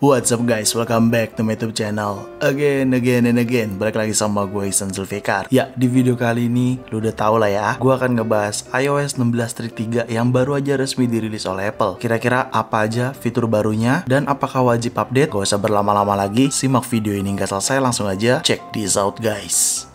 What's up guys, welcome back to my YouTube channel Again. Balik lagi sama gue Ihsan Zulfikar. Ya, di video kali ini lu udah tau lah ya, gue akan ngebahas iOS 16.3 yang baru aja resmi dirilis oleh Apple. Kira-kira apa aja fitur barunya dan apakah wajib update? Gak usah berlama-lama lagi, simak video ini hingga selesai. Langsung aja check this out guys.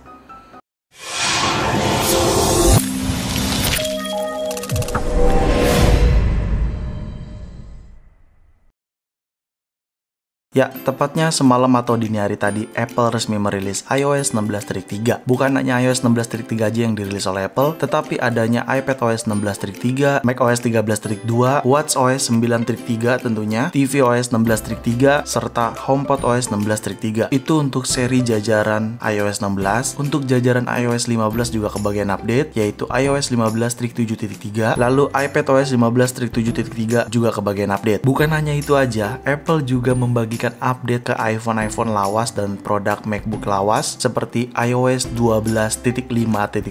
Ya, tepatnya semalam atau dini hari tadi, Apple resmi merilis iOS 16.3. Bukan hanya iOS 16.3 aja yang dirilis oleh Apple, tetapi adanya iPadOS 16.3, macOS 13.2, watchOS 9.3 tentunya, tvOS 16.3, serta HomePodOS 16.3. Itu untuk seri jajaran iOS 16. Untuk jajaran iOS 15 juga kebagian update, yaitu iOS 15.7.3, lalu iPadOS 15.7.3 juga kebagian update. Bukan hanya itu aja, Apple juga membagikan update ke iPhone lawas dan produk MacBook lawas seperti iOS 12.5.7,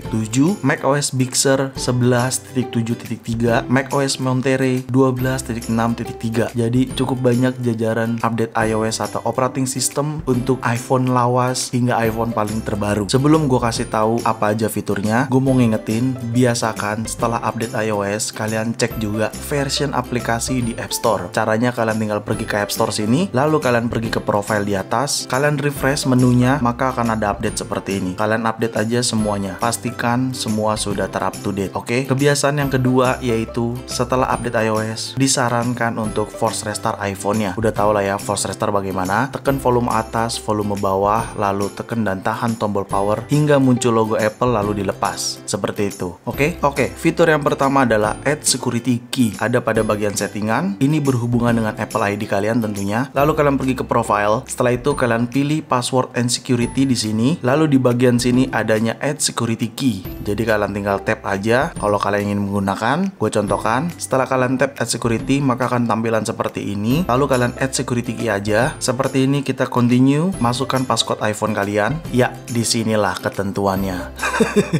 macOS Big Sur 11.7.3, macOS Monterey 12.6.3. Jadi cukup banyak jajaran update iOS atau operating system untuk iPhone lawas hingga iPhone paling terbaru. Sebelum gue kasih tahu apa aja fiturnya, gue mau ngingetin, biasakan setelah update iOS kalian cek juga version aplikasi di App Store. Caranya kalian tinggal pergi ke App Store sini, lalu kalian pergi ke profile di atas, kalian refresh menunya, maka akan ada update seperti ini. Kalian update aja semuanya, pastikan semua sudah ter-up to date. Oke? Kebiasaan yang kedua yaitu setelah update iOS disarankan untuk force restart iPhone-nya. Udah tau lah ya force restart bagaimana. Tekan volume atas, volume bawah, lalu tekan dan tahan tombol power hingga muncul logo Apple lalu dilepas. Seperti itu. Oke? Fitur yang pertama adalah Add Security Key. Ada pada bagian settingan. Ini berhubungan dengan Apple ID kalian tentunya. Lalu kalian pergi ke profile. Setelah itu kalian pilih password and security di sini. Lalu di bagian sini adanya Add Security Key. Jadi kalian tinggal tap aja kalau kalian ingin menggunakan. Gue contohkan. Setelah kalian tap Add Security, maka akan tampilan seperti ini. Lalu kalian Add Security Key aja. Seperti ini kita continue. Masukkan passcode iPhone kalian. Ya, disinilah ketentuannya.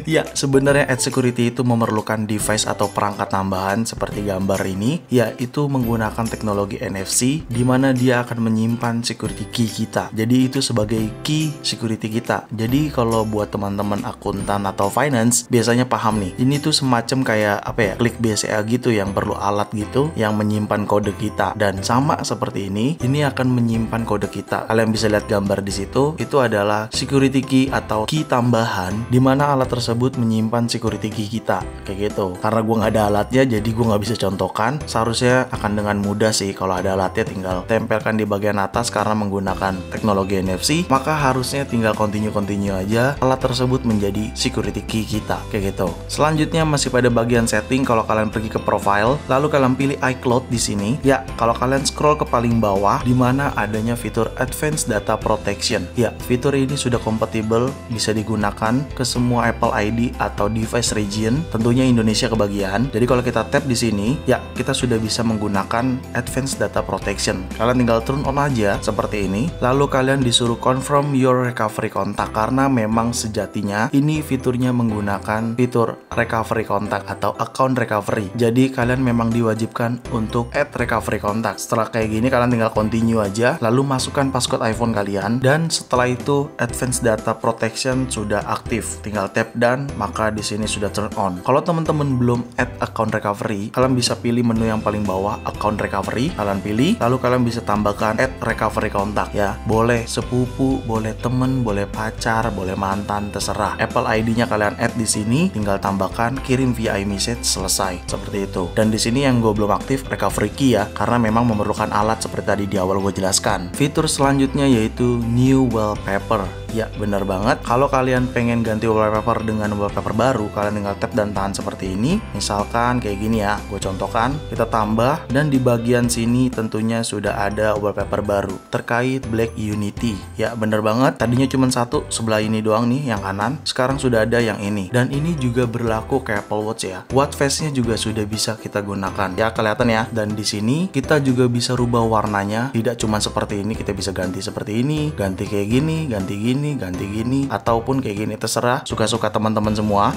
Ya, sebenarnya Add Security itu memerlukan device atau perangkat tambahan seperti gambar ini. Ya, itu menggunakan teknologi NFC, di mana dia akan menyimpan security key kita. Jadi itu sebagai key security kita. Jadi kalau buat teman-teman akuntan atau finance biasanya paham nih. Ini tuh semacam kayak apa ya? Klik BCA gitu yang perlu alat gitu yang menyimpan kode kita. Dan sama seperti ini akan menyimpan kode kita. Kalian bisa lihat gambar di situ. Itu adalah security key atau key tambahan di mana alat tersebut menyimpan security key kita. Kayak gitu. Karena gue nggak ada alatnya jadi gue nggak bisa contohkan. Seharusnya akan dengan mudah sih kalau ada alatnya tinggal tempelkan di bagian atas. Karena menggunakan teknologi NFC, maka harusnya tinggal continue aja, alat tersebut menjadi security key kita, kayak gitu. Selanjutnya masih pada bagian setting, kalau kalian pergi ke profile, lalu kalian pilih iCloud di sini. Ya, kalau kalian scroll ke paling bawah, di mana adanya fitur Advanced Data Protection. Ya, fitur ini sudah kompatibel, bisa digunakan ke semua Apple ID atau device region, tentunya Indonesia kebagian. Jadi kalau kita tap di sini, ya kita sudah bisa menggunakan Advanced Data Protection. Kalian tinggal turn on aja seperti ini, lalu kalian disuruh confirm your recovery kontak karena memang sejatinya ini fiturnya menggunakan fitur recovery kontak atau account recovery. Jadi kalian memang diwajibkan untuk add recovery kontak. Setelah kayak gini kalian tinggal continue aja, lalu masukkan passcode iPhone kalian dan setelah itu Advanced Data Protection sudah aktif. Tinggal tap dan maka di sini sudah turn on. Kalau teman-teman belum add account recovery, kalian bisa pilih menu yang paling bawah account recovery, kalian pilih, lalu kalian bisa tambahkan add recovery kontak ya. Boleh sepupu, boleh temen, boleh pacar, boleh mantan, terserah. Apple ID-nya kalian add di sini, tinggal tambahkan, kirim via iMessage, selesai. Seperti itu. Dan di sini yang gue belum aktif recovery key ya, karena memang memerlukan alat seperti tadi di awal gue jelaskan. Fitur selanjutnya yaitu New Wallpaper. Ya, bener banget. Kalau kalian pengen ganti wallpaper dengan wallpaper baru, kalian tinggal tap dan tahan seperti ini. Misalkan kayak gini ya, gue contohkan, kita tambah dan di bagian sini tentunya sudah ada wallpaper baru terkait Black Unity. Ya, bener banget. Tadinya cuma satu sebelah ini doang nih, yang kanan. Sekarang sudah ada yang ini. Dan ini juga berlaku ke Apple Watch ya. Watch face-nya juga sudah bisa kita gunakan. Ya, kelihatan ya. Dan di sini kita juga bisa rubah warnanya. Tidak cuma seperti ini, kita bisa ganti seperti ini, ganti kayak gini, ganti gini, ganti gini, ataupun kayak gini, terserah suka-suka teman-teman semua.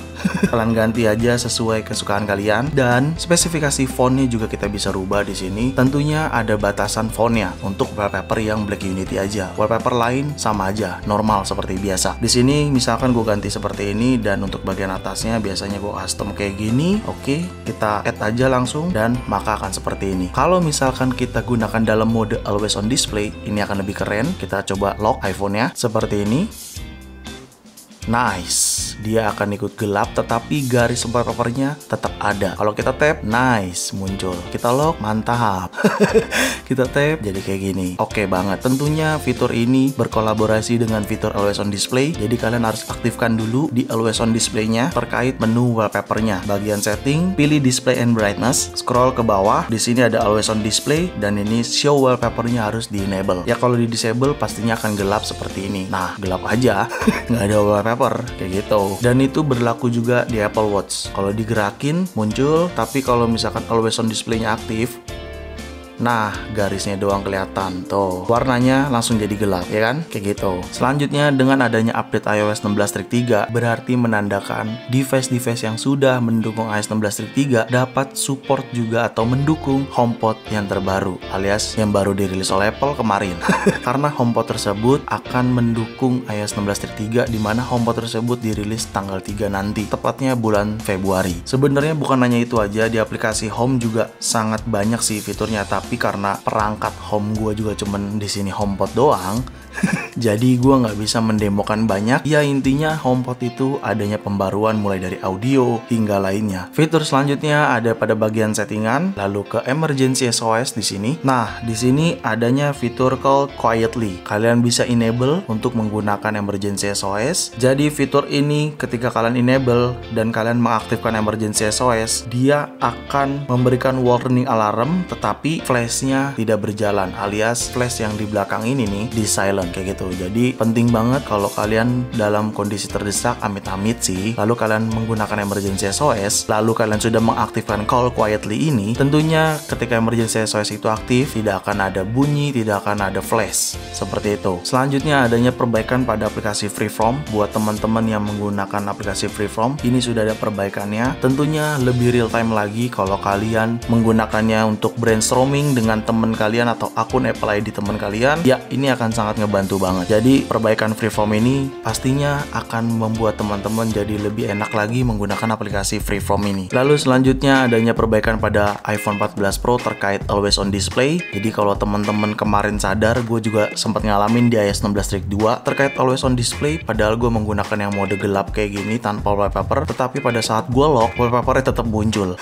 Kalian ganti aja sesuai kesukaan kalian. Dan spesifikasi fontnya juga kita bisa rubah di sini. Tentunya ada batasan fontnya untuk untuk wallpaper yang Black Unity aja. Wallpaper lain sama aja, normal seperti biasa. Di sini misalkan gue ganti seperti ini, dan untuk bagian atasnya biasanya gue custom kayak gini. Oke, kita add aja langsung dan maka akan seperti ini. Kalau misalkan kita gunakan dalam mode always on display, ini akan lebih keren. Kita coba lock iPhone-nya seperti ini. Nice, dia akan ikut gelap tetapi garis wallpapernya tetap ada. Kalau kita tap, nice, muncul. Kita lock, mantap. Kita tap, jadi kayak gini. Oke banget. Tentunya fitur ini berkolaborasi dengan fitur always on display. Jadi kalian harus aktifkan dulu di always on display-nya terkait menu wallpapernya. Bagian setting, pilih display and brightness, scroll ke bawah. Di sini ada always on display dan ini show wallpapernya harus di enable. Ya kalau di disable pastinya akan gelap seperti ini. Nah, gelap aja, nggak ada wallpaper kayak gitu. Dan itu berlaku juga di Apple Watch. Kalau digerakin muncul, tapi kalau misalkan always on display-nya aktif, nah, garisnya doang kelihatan. Tuh, warnanya langsung jadi gelap, ya kan? Kayak gitu. Selanjutnya, dengan adanya update iOS 16.3, berarti menandakan device-device yang sudah mendukung iOS 16.3 dapat support juga atau mendukung HomePod yang terbaru, alias yang baru dirilis oleh Apple kemarin. Karena HomePod tersebut akan mendukung iOS 16.3, di mana HomePod tersebut dirilis tanggal 3 nanti, tepatnya bulan Februari. Sebenarnya bukan hanya itu aja, di aplikasi Home juga sangat banyak sih fiturnya, tapi karena perangkat home gue juga cuman di sini HomePod doang, jadi gue nggak bisa mendemokan banyak. Ya intinya HomePod itu adanya pembaruan mulai dari audio hingga lainnya. Fitur selanjutnya ada pada bagian settingan, lalu ke emergency SOS di sini. Nah, di sini adanya fitur call quietly. Kalian bisa enable untuk menggunakan emergency SOS. Jadi fitur ini ketika kalian enable dan kalian mengaktifkan emergency SOS, dia akan memberikan warning alarm, tetapi flashnya tidak berjalan, alias flash yang di belakang ini nih di silent kayak gitu. Jadi penting banget kalau kalian dalam kondisi terdesak, amit-amit sih, lalu kalian menggunakan emergency SOS, lalu kalian sudah mengaktifkan call quietly ini, tentunya ketika emergency SOS itu aktif, tidak akan ada bunyi, tidak akan ada flash seperti itu. Selanjutnya adanya perbaikan pada aplikasi Freeform. Buat teman-teman yang menggunakan aplikasi Freeform, ini sudah ada perbaikannya. Tentunya lebih real time lagi kalau kalian menggunakannya untuk brainstorming dengan teman kalian atau akun Apple ID teman kalian. Ya, ini akan sangat ngebantu banget. Jadi perbaikan Freeform ini pastinya akan membuat teman-teman jadi lebih enak lagi menggunakan aplikasi Freeform ini. Lalu selanjutnya adanya perbaikan pada iPhone 14 Pro terkait always on display. Jadi kalau teman-teman kemarin sadar, gue juga sempat ngalamin di iOS 16.2 terkait always on display, padahal gue menggunakan yang mode gelap kayak gini tanpa wallpaper, tetapi pada saat gue lock, wallpapernya tetap muncul.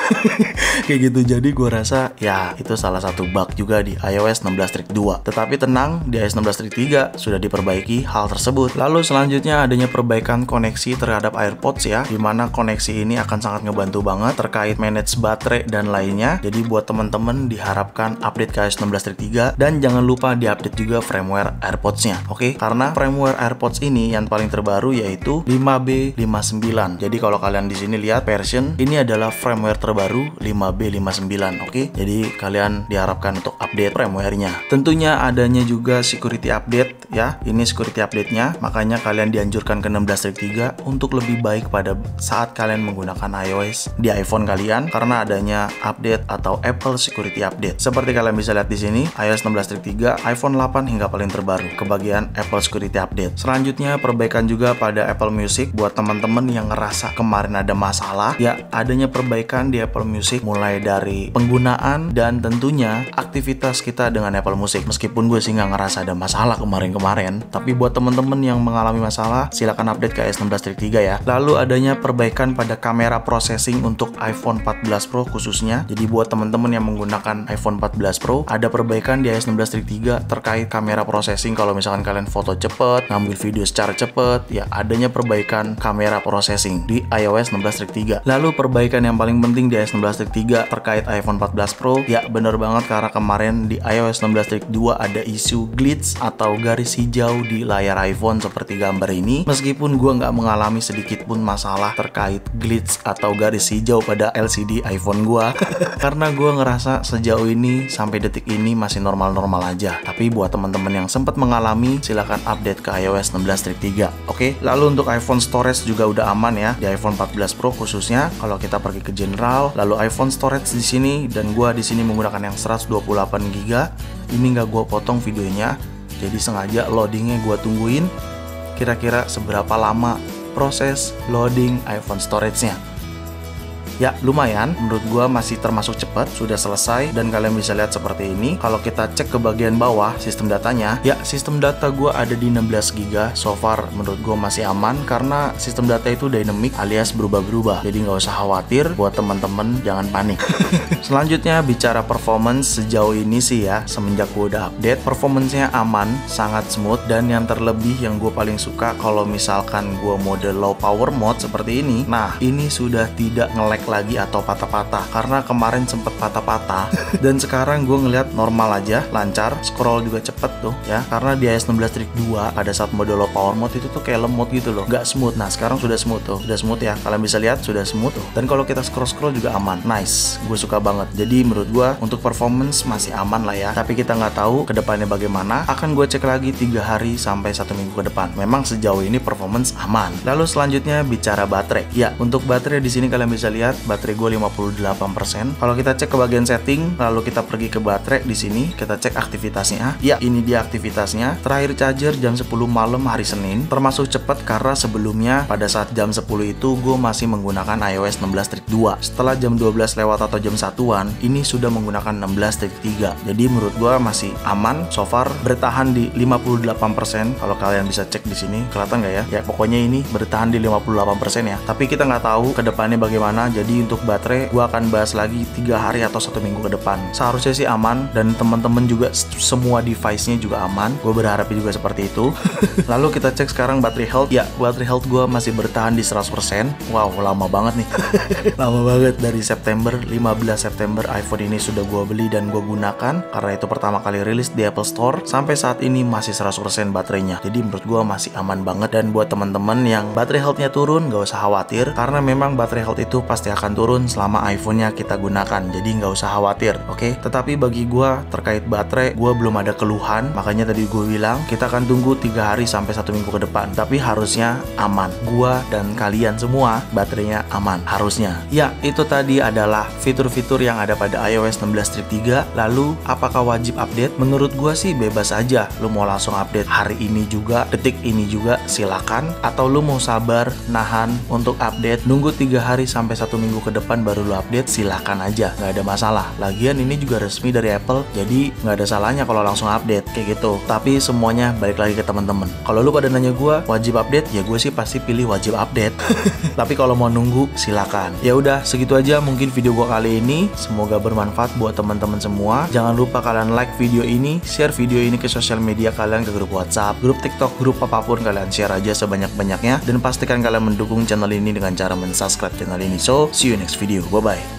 Kayak gitu. Jadi gue rasa ya itu salah satu bug juga di iOS 16.2. Tetapi tenang, di iOS 16.3 sudah diperbaiki hal tersebut. Lalu selanjutnya adanya perbaikan koneksi terhadap AirPods ya, dimana koneksi ini akan sangat ngebantu banget terkait manage baterai dan lainnya. Jadi buat teman-teman diharapkan update ke iOS 16.3 dan jangan lupa diupdate juga firmware AirPods-nya. Oke, karena firmware AirPods ini yang paling terbaru yaitu 5B59. Jadi kalau kalian di sini lihat version ini adalah firmware terbaru 5B59. Oke, jadi kalian diharapkan untuk update firmware-nya. Tentunya adanya juga security update ya. Ini security update-nya, makanya kalian dianjurkan ke 16.3 untuk lebih baik pada saat kalian menggunakan iOS di iPhone kalian, karena adanya update atau Apple Security Update. Seperti kalian bisa lihat di sini, iOS 16.3, iPhone 8 hingga paling terbaru ke bagian Apple Security Update. Selanjutnya perbaikan juga pada Apple Music buat teman-teman yang ngerasa kemarin ada masalah. Ya, adanya perbaikan di Apple Music mulai dari penggunaan dan tentunya aktivitas kita dengan Apple Music. Meskipun gue sih nggak ngerasa ada masalah kemarin-kemarin, tapi buat teman-teman yang mengalami masalah, silakan update ke iOS 16.3 ya. Lalu adanya perbaikan pada kamera processing untuk iPhone 14 Pro khususnya. Jadi buat teman-teman yang menggunakan iPhone 14 Pro, ada perbaikan di iOS 16.3 terkait kamera processing. Kalau misalkan kalian foto cepet, ngambil video secara cepet, ya adanya perbaikan kamera processing di iOS 16.3. Lalu perbaikan yang paling penting di iOS 16.3 terkait iPhone 14 Pro, ya bener banget karena kemarin di iOS 16.2 ada isu glitch atau garis hijau di layar iPhone seperti gambar ini. Meskipun gue nggak mengalami sedikit pun masalah terkait glitch atau garis hijau pada LCD iPhone gue karena gue ngerasa sejauh ini sampai detik ini masih normal-normal aja. Tapi buat teman-teman yang sempat mengalami, silahkan update ke iOS 16.3. Oke, lalu untuk iPhone storage juga udah aman ya di iPhone 14 Pro khususnya. Kalau kita pergi ke general, lalu iPhone storage di sini dan gue di sini menggunakan yang 128 GB. ini nggak gue potong videonya, jadi sengaja loadingnya gue tungguin kira-kira seberapa lama proses loading iPhone storage-nya. Ya lumayan, menurut gua masih termasuk cepat, sudah selesai. Dan kalian bisa lihat seperti ini. Kalau kita cek ke bagian bawah sistem datanya, ya sistem data gua ada di 16 GB. So far menurut gua masih aman karena sistem data itu dynamic alias berubah-berubah. Jadi nggak usah khawatir, buat teman-teman jangan panik. Selanjutnya bicara performance, sejauh ini sih ya, semenjak gua udah update, performance-nya aman, sangat smooth. Dan yang terlebih yang gue paling suka, kalau misalkan gua mode low power mode seperti ini, nah ini sudah tidak nge-lag lagi atau patah-patah, karena kemarin sempet patah-patah dan sekarang gue ngeliat normal aja, lancar, scroll juga cepet tuh ya, karena di iOS 16.2 pada saat mode low power mode itu tuh kayak lemot gitu loh, gak smooth. Nah sekarang sudah smooth tuh, sudah smooth ya, kalian bisa lihat sudah smooth tuh. Dan kalau kita scroll juga aman, nice, gue suka banget. Jadi menurut gue untuk performance masih aman lah ya, tapi kita nggak tahu kedepannya bagaimana. Akan gue cek lagi 3 hari sampai 1 minggu ke depan. Memang sejauh ini performance aman. Lalu selanjutnya bicara baterai. Ya untuk baterai di sini kalian bisa lihat baterai gue 58%. Kalau kita cek ke bagian setting, lalu kita pergi ke baterai di sini, kita cek aktivitasnya. Ya, ini dia aktivitasnya. Terakhir charger jam 10 malam hari Senin, termasuk cepat karena sebelumnya pada saat jam 10 itu gue masih menggunakan iOS 16.2. Setelah jam 12 lewat atau jam 1-an, ini sudah menggunakan 16.3. Jadi menurut gue masih aman. So far bertahan di 58%. Kalau kalian bisa cek di sini, kelihatan nggak ya? Ya pokoknya ini bertahan di 58% ya. Tapi kita nggak tahu kedepannya bagaimana. Jadi untuk baterai gue akan bahas lagi 3 hari atau 1 minggu ke depan. Seharusnya sih aman, dan teman-teman juga semua device-nya juga aman. Gue berharap juga seperti itu. Lalu kita cek sekarang baterai health. Ya baterai health gue masih bertahan di 100%. Wow lama banget nih. Lama banget, dari September, 15 September iPhone ini sudah gue beli dan gue gunakan karena itu pertama kali rilis di Apple Store. Sampai saat ini masih 100% baterainya. Jadi menurut gue masih aman banget. Dan buat teman-teman yang baterai health-nya turun, gak usah khawatir karena memang baterai health itu pasti akan turun selama iPhone-nya kita gunakan, jadi nggak usah khawatir, oke? Tetapi bagi gue terkait baterai, gue belum ada keluhan, makanya tadi gue bilang kita akan tunggu 3 hari sampai 1 minggu ke depan. Tapi harusnya aman, gue dan kalian semua baterainya aman, harusnya. Ya, itu tadi adalah fitur-fitur yang ada pada iOS 16.3. Lalu, apakah wajib update? Menurut gue sih bebas aja, lu mau langsung update hari ini juga, detik ini juga, silakan. Atau lu mau sabar, nahan untuk update, nunggu 3 hari sampai 1 minggu ke depan baru lo update, silahkan aja, nggak ada masalah. Lagian ini juga resmi dari Apple, jadi nggak ada salahnya kalau langsung update kayak gitu. Tapi semuanya balik lagi ke teman-teman. Kalau lu pada nanya gue wajib update, ya gue sih pasti pilih wajib update. Tapi kalau mau nunggu silakan. Ya udah segitu aja mungkin video gue kali ini. Semoga bermanfaat buat teman-teman semua. Jangan lupa kalian like video ini, share video ini ke sosial media kalian, ke grup WhatsApp, grup TikTok, grup apapun, kalian share aja sebanyak-banyaknya. Dan pastikan kalian mendukung channel ini dengan cara mensubscribe channel ini. So see you next video. Bye bye.